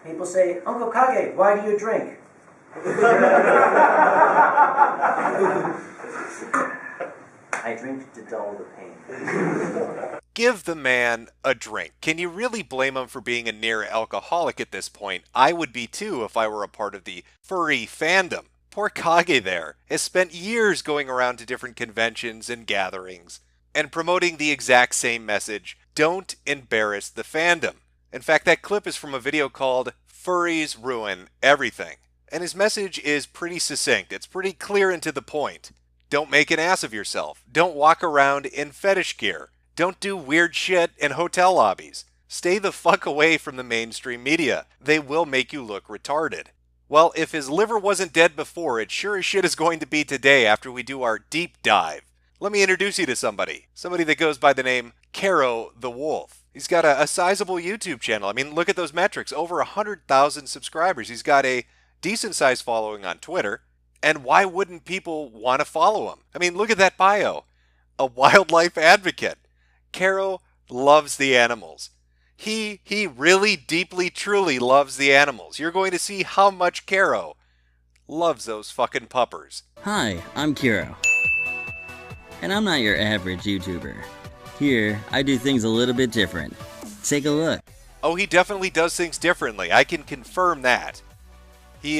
People say, Uncle Kage, why do you drink? I drink to dull the pain. Give the man a drink. Can you really blame him for being a near alcoholic at this point? I would be too if I were a part of the furry fandom. Poor Kage there has spent years going around to different conventions and gatherings and promoting the exact same message: don't embarrass the fandom. In fact, that clip is from a video called Furries Ruin Everything. And his message is pretty succinct. It's pretty clear and to the point. Don't make an ass of yourself. Don't walk around in fetish gear. Don't do weird shit in hotel lobbies. Stay the fuck away from the mainstream media. They will make you look retarded. Well, if his liver wasn't dead before, it sure as shit is going to be today after we do our deep dive. Let me introduce you to somebody. Somebody that goes by the name Caro the Wolf. He's got a sizable YouTube channel. I mean, look at those metrics. Over 100,000 subscribers. He's got a decent-sized following on Twitter. And why wouldn't people want to follow him? I mean, look at that bio. A wildlife advocate. Caro loves the animals. He really deeply, truly loves the animals. You're going to see how much Caro loves those fucking puppers. Hi, I'm Kiro. And I'm not your average YouTuber. Here, I do things a little bit different. Take a look. Oh, he definitely does things differently. I can confirm that. He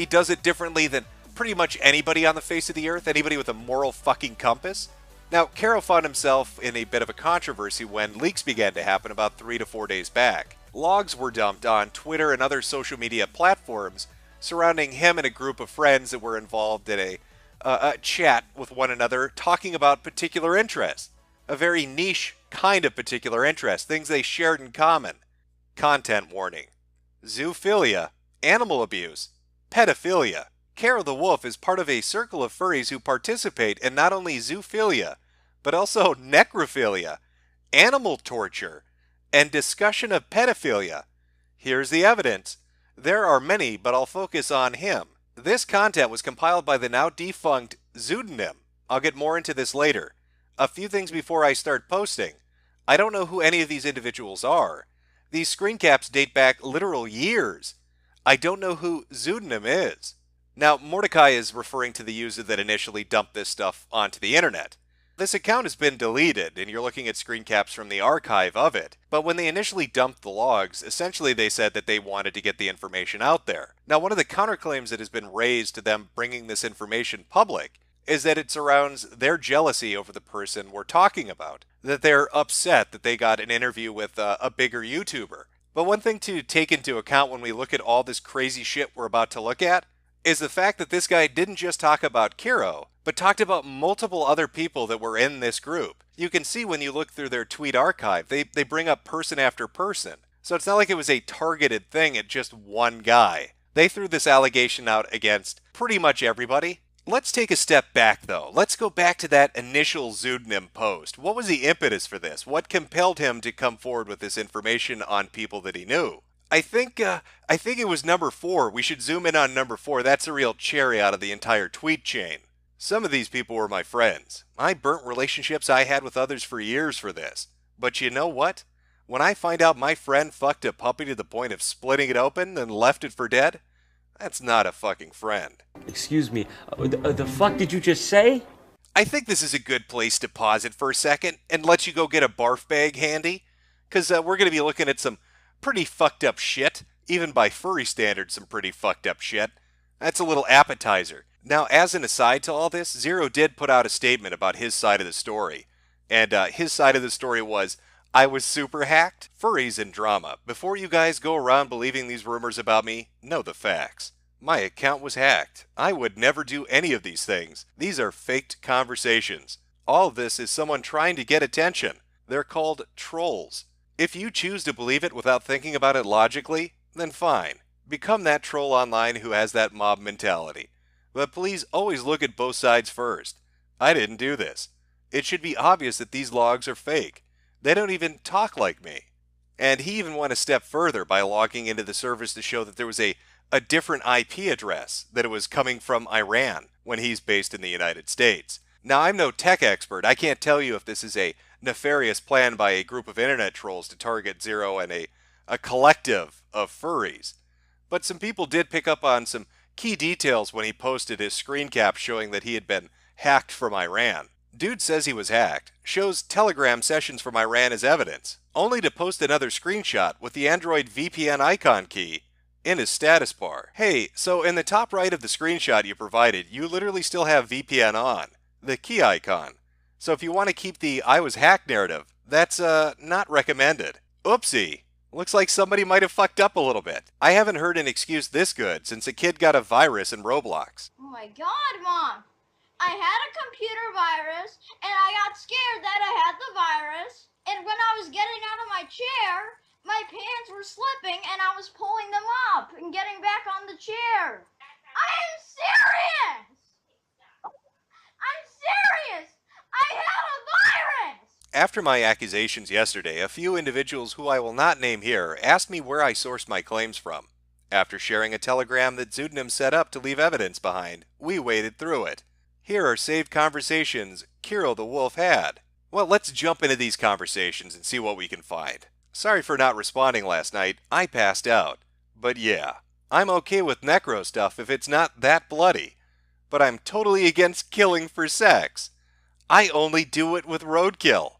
does it differently than pretty much anybody on the face of the earth, anybody with a moral fucking compass. Now, Caro found himself in a bit of a controversy when leaks began to happen about 3 to 4 days back. Logs were dumped on Twitter and other social media platforms surrounding him and a group of friends that were involved in a chat with one another talking about particular interests. A very niche kind of particular interest, things they shared in common. Content warning. Zoophilia, animal abuse, pedophilia. Caro the Wolf is part of a circle of furries who participate in not only zoophilia, but also necrophilia, animal torture, and discussion of pedophilia. Here's the evidence. There are many, but I'll focus on him. This content was compiled by the now defunct Pseudonym. I'll get more into this later. A few things before I start posting. I don't know who any of these individuals are. These screen caps date back literal years. I don't know who Pseudonym is. Now, Mordecai is referring to the user that initially dumped this stuff onto the internet. This account has been deleted, and you're looking at screen caps from the archive of it. But when they initially dumped the logs, essentially they said that they wanted to get the information out there. Now, one of the counterclaims that has been raised to them bringing this information public is that it surrounds their jealousy over the person we're talking about. That they're upset that they got an interview with a bigger YouTuber. But one thing to take into account when we look at all this crazy shit we're about to look at is the fact that this guy didn't just talk about Caro, but talked about multiple other people that were in this group. You can see when you look through their tweet archive, they bring up person after person. So it's not like it was a targeted thing at just one guy. They threw this allegation out against pretty much everybody. Let's take a step back though. Let's go back to that initial Pseudonym post. What was the impetus for this? What compelled him to come forward with this information on people that he knew? I think it was number 4. We should zoom in on number 4. That's a real cherry out of the entire tweet chain. Some of these people were my friends. I burnt relationships I had with others for years for this. But you know what? When I find out my friend fucked a puppy to the point of splitting it open and left it for dead, that's not a fucking friend. Excuse me, the fuck did you just say? I think this is a good place to pause it for a second and let you go get a barf bag handy. Because we're going to be looking at some pretty fucked up shit. Even by furry standards, some pretty fucked up shit. That's a little appetizer. Now, as an aside to all this, Zero did put out a statement about his side of the story. And his side of the story was, I was super hacked. Furries and drama. Before you guys go around believing these rumors about me, know the facts. My account was hacked. I would never do any of these things. These are faked conversations. All of this is someone trying to get attention. They're called trolls. If you choose to believe it without thinking about it logically, then fine. Become that troll online who has that mob mentality. But please always look at both sides first. I didn't do this. It should be obvious that these logs are fake. They don't even talk like me. And he even went a step further by logging into the service to show that there was a different IP address, that it was coming from Iran when he's based in the United States. Now, I'm no tech expert. I can't tell you if this is a nefarious plan by a group of internet trolls to target Zero and a collective of furries. but some people did pick up on some key details when he posted his screen cap showing that he had been hacked from Iran. Dude says he was hacked, shows Telegram sessions from Iran as evidence, only to post another screenshot with the Android VPN icon key in his status bar. Hey, so in the top right of the screenshot you provided, you literally still have VPN on, the key icon. So if you want to keep the I was hacked narrative, that's not recommended. Oopsie. Looks like somebody might have fucked up a little bit. I haven't heard an excuse this good since a kid got a virus in Roblox. Oh my god, Mom! I had a computer virus, and I got scared that I had the virus, and when I was getting out of my chair, my pants were slipping, and I was pulling them up and getting back on the chair. I am serious! I'm serious! I had a virus! After my accusations yesterday, a few individuals who I will not name here asked me where I sourced my claims from. After sharing a telegram that Pseudonym set up to leave evidence behind, we waded through it. Here are saved conversations Kiro the Wolf had. Well, let's jump into these conversations and see what we can find. Sorry for not responding last night, I passed out. But yeah, I'm okay with necro stuff if it's not that bloody. But I'm totally against killing for sex. I only do it with roadkill.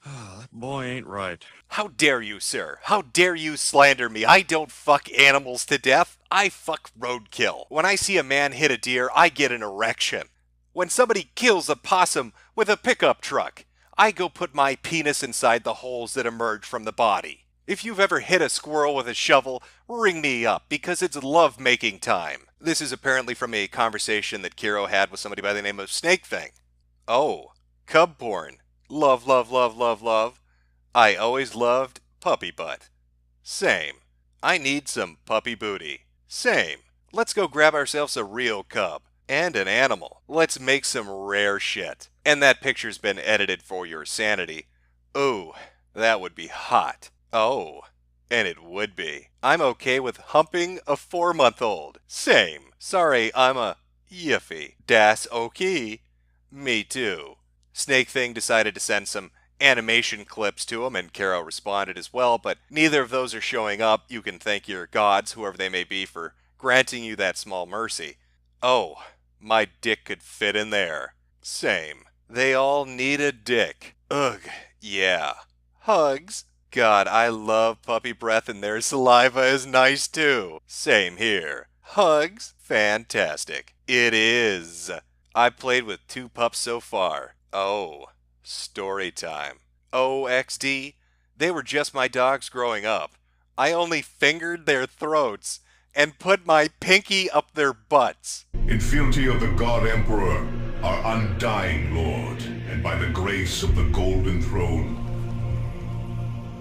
That boy ain't right. How dare you, sir? How dare you slander me? I don't fuck animals to death. I fuck roadkill. When I see a man hit a deer, I get an erection. When somebody kills a possum with a pickup truck, I go put my penis inside the holes that emerge from the body. If you've ever hit a squirrel with a shovel, ring me up because it's love-making time. This is apparently from a conversation that Kiro had with somebody by the name of Snake Thing. Oh, cub porn. Love, love, love, love, love. I always loved puppy butt. Same. I need some puppy booty. Same. Let's go grab ourselves a real cub. And an animal. Let's make some rare shit. And that picture's been edited for your sanity. Ooh, that would be hot. Oh, and it would be. I'm okay with humping a 4-month-old. Same. Sorry, I'm a yiffy. Das okay. Me too. Snake Thing decided to send some animation clips to him, and Caro responded as well, but neither of those are showing up. You can thank your gods, whoever they may be, for granting you that small mercy. Oh, my dick could fit in there. Same. They all need a dick. Ugh, yeah. Hugs? God, I love puppy breath and their saliva is nice too. Same here. Hugs? Fantastic. It is. I've played with 2 pups so far. Oh, story time. OXD? They were just my dogs growing up. I only fingered their throats and put my pinky up their butts. In fealty of the God Emperor, our undying Lord, and by the grace of the Golden Throne,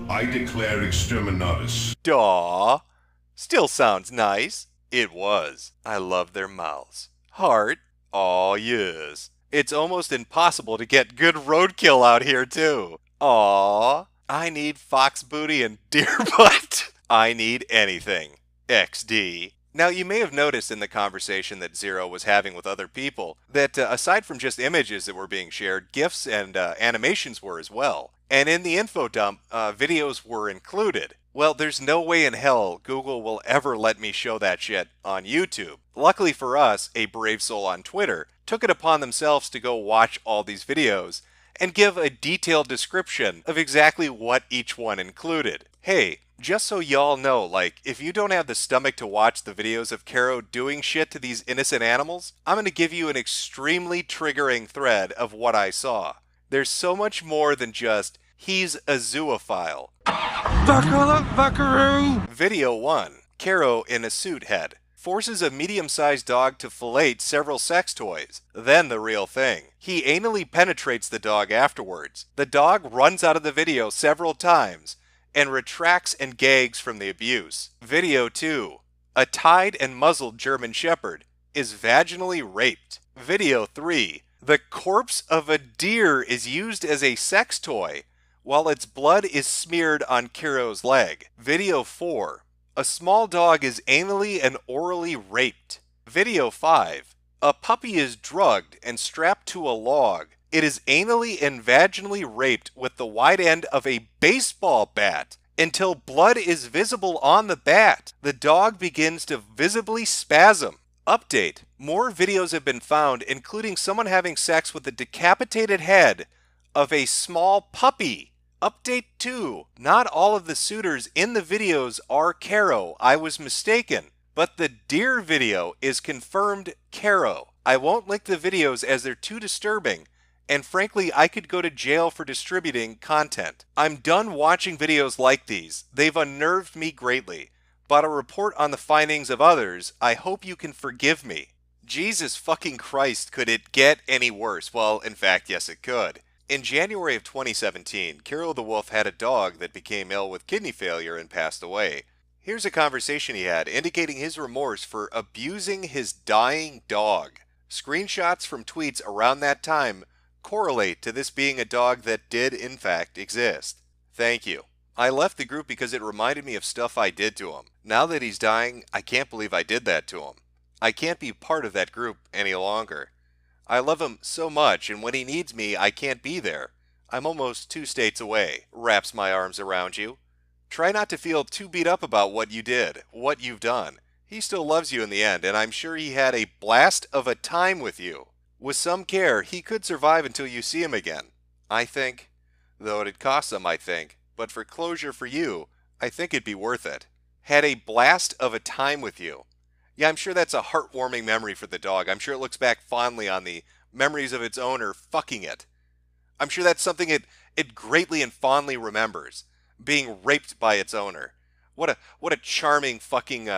I declare exterminatus. Daw. Still sounds nice. It was. I love their mouths. Heart. Aw, yes. It's almost impossible to get good roadkill out here, too. Aw. I need fox booty and deer butt. I need anything. XD. Now, you may have noticed in the conversation that Zero was having with other people that aside from just images that were being shared, GIFs and animations were as well. And in the info dump, videos were included. Well, there's no way in hell Google will ever let me show that shit on YouTube. Luckily for us, a brave soul on Twitter took it upon themselves to go watch all these videos and give a detailed description of exactly what each one included. Hey, just so y'all know, like, if you don't have the stomach to watch the videos of Caro doing shit to these innocent animals, I'm going to give you an extremely triggering thread of what I saw. There's so much more than just, he's a zoophile. Buckaroo! Video 1. Caro in a suit head. Forces a medium-sized dog to fillet several sex toys. Then the real thing. He anally penetrates the dog afterwards. The dog runs out of the video several times and retracts and gags from the abuse. Video 2. A tied and muzzled German Shepherd is vaginally raped. Video 3. The corpse of a deer is used as a sex toy while its blood is smeared on Kiro's leg. Video 4. A small dog is anally and orally raped. Video 5. A puppy is drugged and strapped to a log. It is anally and vaginally raped with the wide end of a baseball bat. until blood is visible on the bat. The dog begins to visibly spasm. Update. More videos have been found, including someone having sex with the decapitated head of a small puppy. Update 2. Not all of the suitors in the videos are Caro. I was mistaken. But the deer video is confirmed Caro. I won't link the videos as they're too disturbing, and frankly, I could go to jail for distributing content. I'm done watching videos like these. They've unnerved me greatly. But a report on the findings of others, I hope you can forgive me. Jesus fucking Christ, could it get any worse? Well, in fact, yes it could. In January of 2017, Caro the Wolf had a dog that became ill with kidney failure and passed away. Here's a conversation he had indicating his remorse for abusing his dying dog. Screenshots from tweets around that time correlate to this being a dog that did in fact exist. Thank you. I left the group because it reminded me of stuff I did to him. Now that he's dying, I can't believe I did that to him. I can't be part of that group any longer. I love him so much, and when he needs me, I can't be there. I'm almost 2 states away. Wraps my arms around you. Try not to feel too beat up about what you did, what you've done. He still loves you in the end, and I'm sure he had a blast of a time with you. With some care, he could survive until you see him again. I think. Though it'd cost him, I think. But for closure for you, I think it'd be worth it. Had a blast of a time with you. Yeah, I'm sure that's a heartwarming memory for the dog. I'm sure it looks back fondly on the memories of its owner fucking it. I'm sure that's something it greatly and fondly remembers. Being raped by its owner. What a charming fucking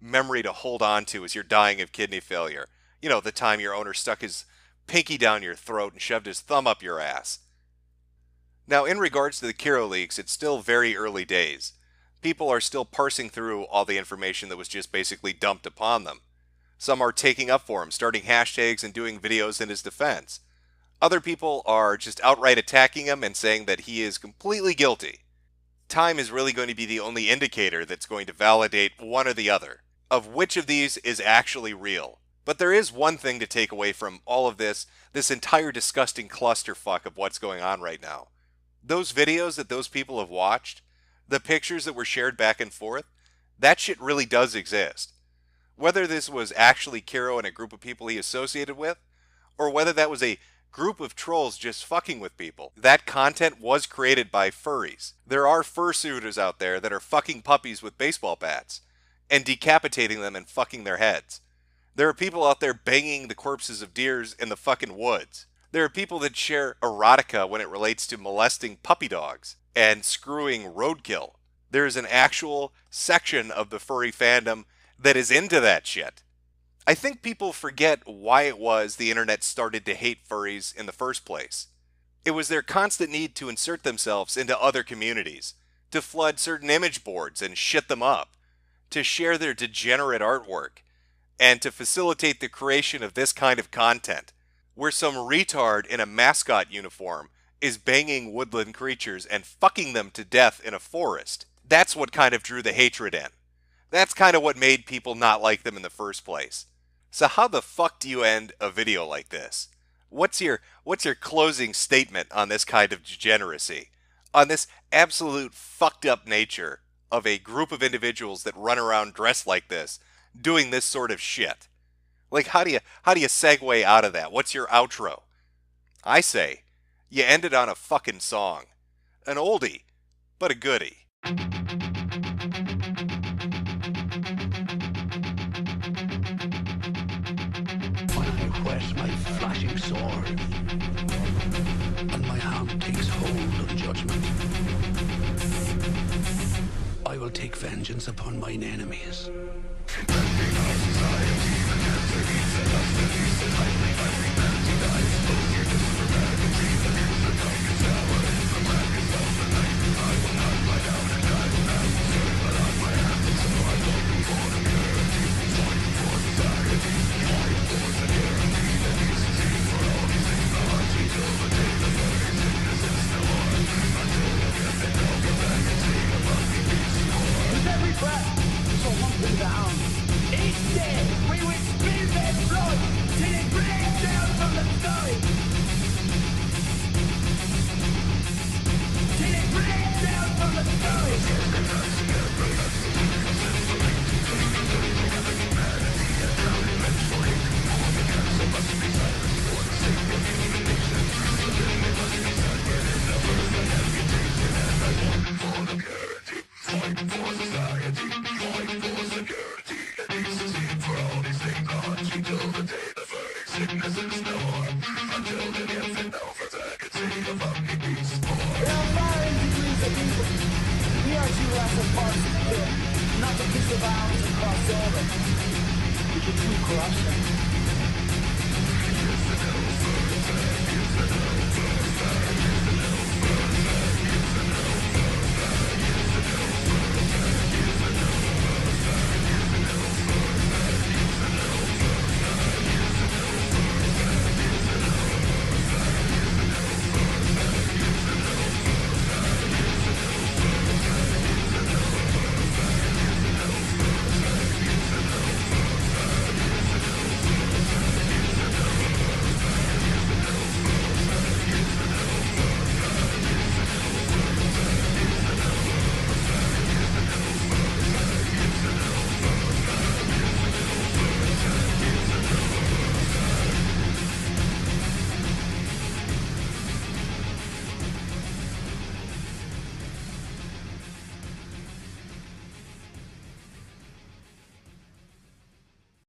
memory to hold on to as you're dying of kidney failure. You know, the time your owner stuck his pinky down your throat and shoved his thumb up your ass. Now, in regards to the Caro leaks, it's still very early days. People are still parsing through all the information that was just basically dumped upon them. Some are taking up for him, starting hashtags and doing videos in his defense. Other people are just outright attacking him and saying that he is completely guilty. Time is really going to be the only indicator that's going to validate one or the other, of which of these is actually real. But there is one thing to take away from all of this entire disgusting clusterfuck of what's going on right now. Those videos that those people have watched, the pictures that were shared back and forth, that shit really does exist. Whether this was actually Caro and a group of people he associated with, or whether that was a group of trolls just fucking with people, that content was created by furries. There are fursuiters out there that are fucking puppies with baseball bats, and decapitating them and fucking their heads. There are people out there banging the corpses of deers in the fucking woods. There are people that share erotica when it relates to molesting puppy dogs and screwing roadkill. There is an actual section of the furry fandom that is into that shit. I think people forget why it was the internet started to hate furries in the first place. It was their constant need to insert themselves into other communities, to flood certain image boards and shit them up, to share their degenerate artwork, and to facilitate the creation of this kind of content, where some retard in a mascot uniform is banging woodland creatures and fucking them to death in a forest. That's what kind of drew the hatred in. That's kind of what made people not like them in the first place. So how the fuck do you end a video like this? What's your closing statement on this kind of degeneracy? On this absolute fucked up nature of a group of individuals that run around dressed like this, doing this sort of shit? Like, how do you segue out of that? What's your outro? I say, you end it on a fucking song. An oldie, but a goodie. When I whet my flashing sword, and my hand takes hold of judgment, I will take vengeance upon mine enemies. Each day we will spill their blood till it rains down from the It's too corruption.